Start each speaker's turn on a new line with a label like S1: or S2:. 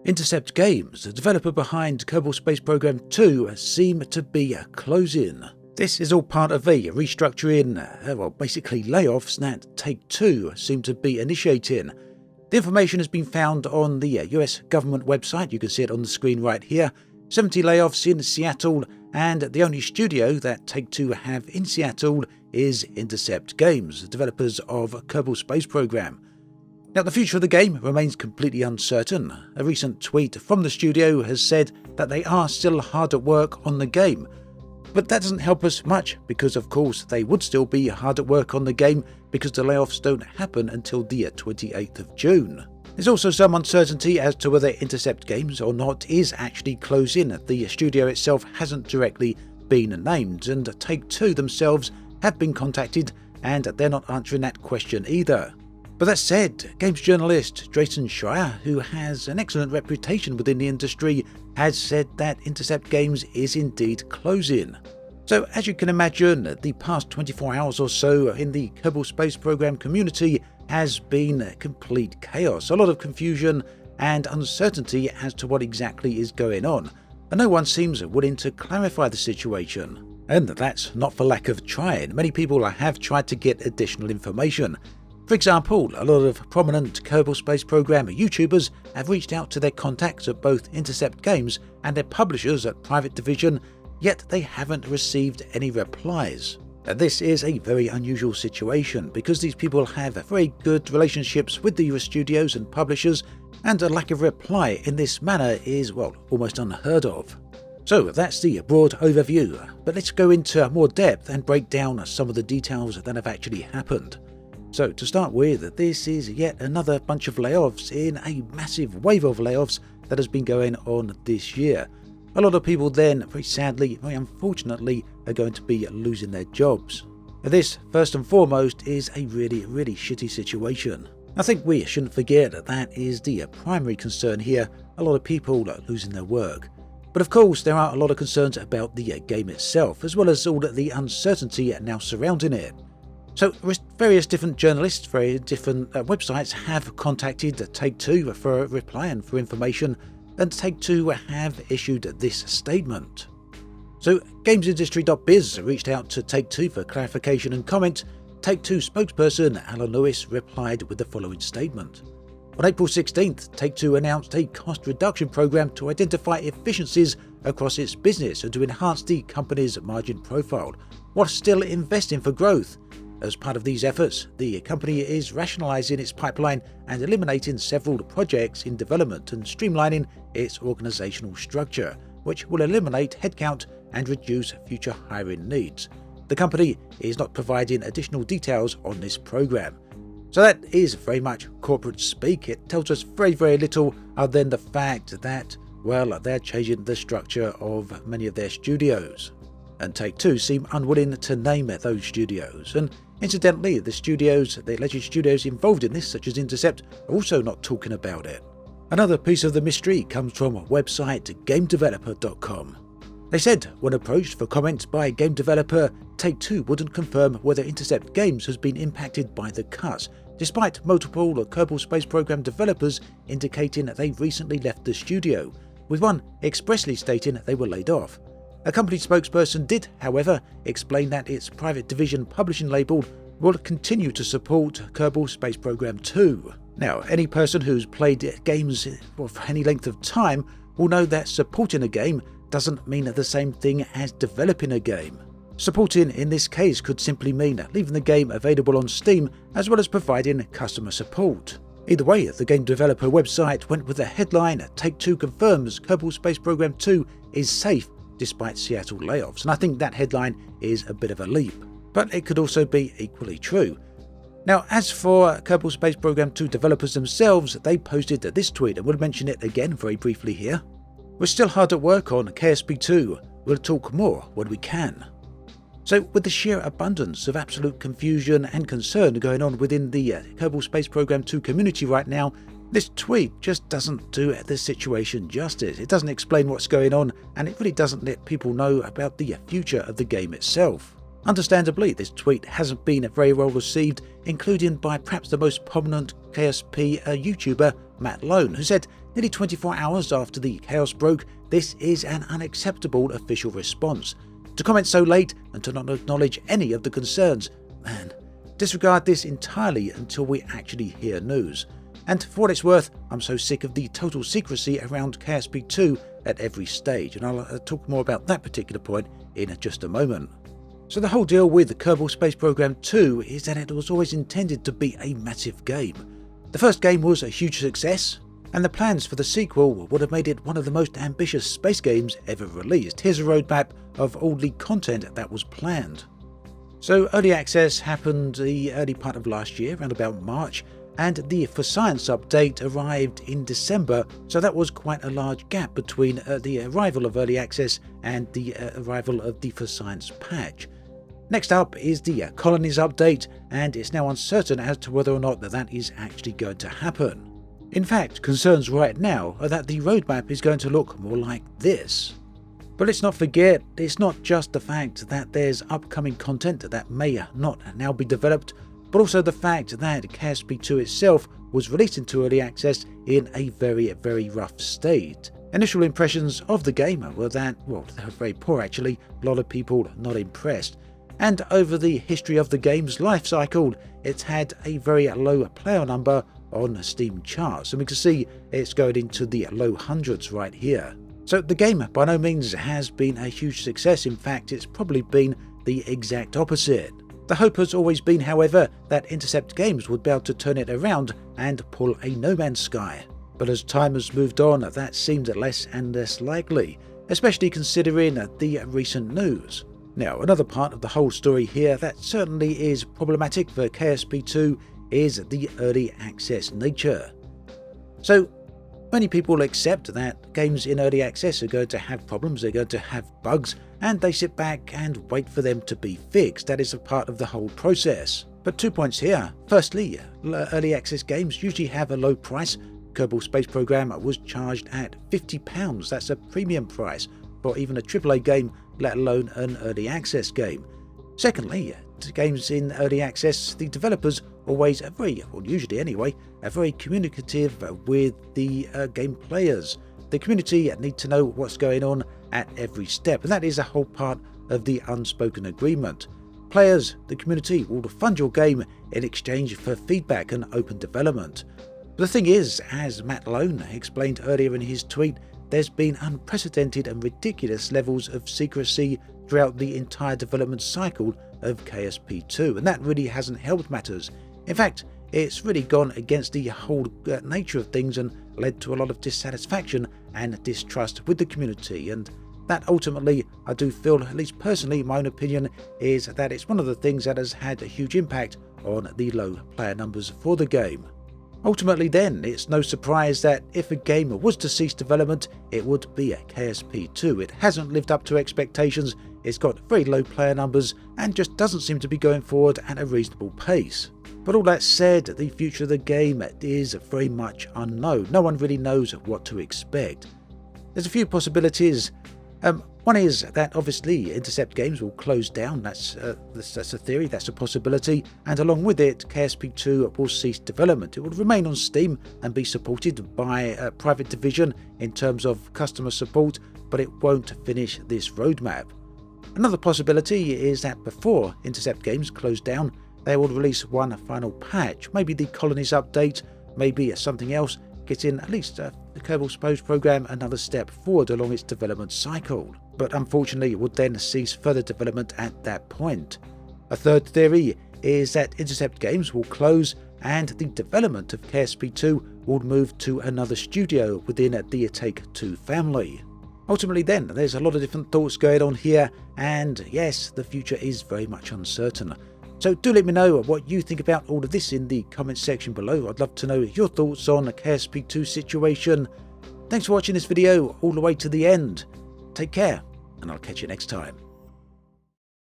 S1: Intercept Games, the developer behind Kerbal Space Program 2, seem to be closing. This is all part of a restructuring, basically layoffs that Take-Two seem to be initiating. The information has been found on the US government website. You can see it on the screen right here. 70 layoffs in Seattle, and the only studio that Take-Two have in Seattle is Intercept Games, the developers of Kerbal Space Program. Now, the future of the game remains completely uncertain. A recent tweet from the studio has said that they are still hard at work on the game. But that doesn't help us much because, of course, they would still be hard at work on the game because the layoffs don't happen until the 28th of June. There's also some uncertainty as to whether Intercept Games or not is actually closing. The studio itself hasn't directly been named, and Take-Two themselves have been contacted, and they're not answering that question either. But that said, games journalist Jason Schreier, who has an excellent reputation within the industry, has said that Intercept Games is indeed closing. So as you can imagine, the past 24 hours or so in the Kerbal Space Program community has been complete chaos, a lot of confusion and uncertainty as to what exactly is going on, and no one seems willing to clarify the situation. And that's not for lack of trying. Many people have tried to get additional information. For example, a lot of prominent Kerbal Space Program YouTubers have reached out to their contacts at both Intercept Games and their publishers at Private Division, yet they haven't received any replies. And this is a very unusual situation because these people have very good relationships with the US studios and publishers, and a lack of reply in this manner is, almost unheard of. So that's the broad overview, but let's go into more depth and break down some of the details that have actually happened. So to start with, this is yet another bunch of layoffs in a massive wave of layoffs that has been going on this year. A lot of people then, very sadly, very unfortunately, are going to be losing their jobs. This, first and foremost, is a really shitty situation. I think we shouldn't forget that that is the primary concern here. A lot of people are losing their work. But of course, there are a lot of concerns about the game itself, as well as all the uncertainty now surrounding it. So various different journalists, various different websites have contacted Take-Two for a reply and for information, and Take-Two have issued this statement. So GamesIndustry.biz reached out to Take-Two for clarification and comment. Take-Two spokesperson Alan Lewis replied with the following statement. On April 16th, Take-Two announced a cost reduction program to identify efficiencies across its business and to enhance the company's margin profile, while still investing for growth. As part of these efforts, the company is rationalizing its pipeline and eliminating several projects in development and streamlining its organizational structure, which will eliminate headcount and reduce future hiring needs. The company is not providing additional details on this program. So that is very much corporate speak. It tells us very little other than the fact that, they're changing the structure of many of their studios. And Take-Two seem unwilling to name those studios. And incidentally, the alleged studios involved in this, such as Intercept, are also not talking about it. Another piece of the mystery comes from website GameDeveloper.com. They said, when approached for comments by a game developer, Take-Two wouldn't confirm whether Intercept Games has been impacted by the cuts, despite multiple Kerbal Space Program developers indicating that they recently left the studio, with one expressly stating they were laid off. A company spokesperson did, however, explain that its Private Division publishing label will continue to support Kerbal Space Program 2. Now, any person who's played games for any length of time will know that supporting a game doesn't mean the same thing as developing a game. Supporting in this case could simply mean leaving the game available on Steam as well as providing customer support. Either way, the game developer website went with the headline, Take-Two confirms Kerbal Space Program 2 is safe despite Seattle layoffs, and I think that headline is a bit of a leap, but it could also be equally true. Now, as for Kerbal Space Program 2 developers themselves, they posted this tweet, and we'll mention it again very briefly here. We're still hard at work on KSP2, we'll talk more when we can. So with the sheer abundance of absolute confusion and concern going on within the Kerbal Space Program 2 community right now, this tweet just doesn't do the situation justice. It doesn't explain what's going on, and it really doesn't let people know about the future of the game itself. Understandably, this tweet hasn't been very well received, including by perhaps the most prominent KSP YouTuber, Matt Lone, who said Nearly 24 hours after the chaos broke, this is an unacceptable official response. To comment so late and to not acknowledge any of the concerns, man, disregard this entirely until we actually hear news. And for what it's worth, I'm so sick of the total secrecy around KSP 2 at every stage, and I'll talk more about that particular point in just a moment. So the whole deal with the Kerbal Space Program 2 is that it was always intended to be a massive game. The first game was a huge success, and the plans for the sequel would have made it one of the most ambitious space games ever released. Here's a roadmap of all the content that was planned. So early access happened the early part of last year, around about March, and the For Science update arrived in December, so that was quite a large gap between the arrival of early access and the arrival of the For Science patch. Next up is the Colonies update, and it's now uncertain as to whether or not that is actually going to happen. In fact, concerns right now are that the roadmap is going to look more like this. But let's not forget, it's not just the fact that there's upcoming content that may not now be developed, but also the fact that KSP 2 itself was released into early access in a very, very rough state. Initial impressions of the game were that, well, they were very poor actually, a lot of people not impressed. And over the history of the game's life cycle, it's had a very low player number on Steam charts, and we can see it's going into the low hundreds right here. So the game by no means has been a huge success. In fact, it's probably been the exact opposite. The hope has always been, however, that Intercept Games would be able to turn it around and pull a No Man's Sky. But as time has moved on, that seemed less and less likely, especially considering the recent news. Now, another part of the whole story here that certainly is problematic for KSP 2 is the early access nature. So, many people accept that games in early access are going to have problems, they're going to have bugs, and they sit back and wait for them to be fixed. That is a part of the whole process. But 2 points here. Firstly, early access games usually have a low price. Kerbal Space Program was charged at £50. That's a premium price for even a AAA game, let alone an early access game. Secondly, games in early access, the developers always usually anyway, are very communicative with the game players. The community need to know what's going on at every step, and that is a whole part of the unspoken agreement. Players, the community, will fund your game in exchange for feedback and open development. But the thing is, as Matt Lone explained earlier in his tweet, there's been unprecedented and ridiculous levels of secrecy throughout the entire development cycle of KSP 2, and that really hasn't helped matters. In fact, it's really gone against the whole nature of things and led to a lot of dissatisfaction and distrust with the community, and that ultimately, I do feel, at least personally, my own opinion, is that it's one of the things that has had a huge impact on the low player numbers for the game. Ultimately then, it's no surprise that if a game was to cease development, it would be a KSP 2. It hasn't lived up to expectations, it's got very low player numbers, and just doesn't seem to be going forward at a reasonable pace. But all that said, the future of the game is very much unknown. No one really knows what to expect. There's a few possibilities. One is that obviously Intercept Games will close down, that's a theory, that's a possibility, and along with it KSP 2 will cease development. It will remain on Steam and be supported by a private division in terms of customer support, but it won't finish this roadmap. Another possibility is that before Intercept Games close down, they will release one final patch, maybe the Colonies update, maybe something else, getting at least the Kerbal Space Program another step forward along its development cycle. But unfortunately it would then cease further development at that point. A third theory is that Intercept Games will close and the development of KSP 2 will move to another studio within the Take-Two family. Ultimately then, there's a lot of different thoughts going on here, and yes, the future is very much uncertain. So do let me know what you think about all of this in the comments section below. I'd love to know your thoughts on the KSP 2 situation. Thanks for watching this video all the way to the end. Take care, and I'll catch you next time.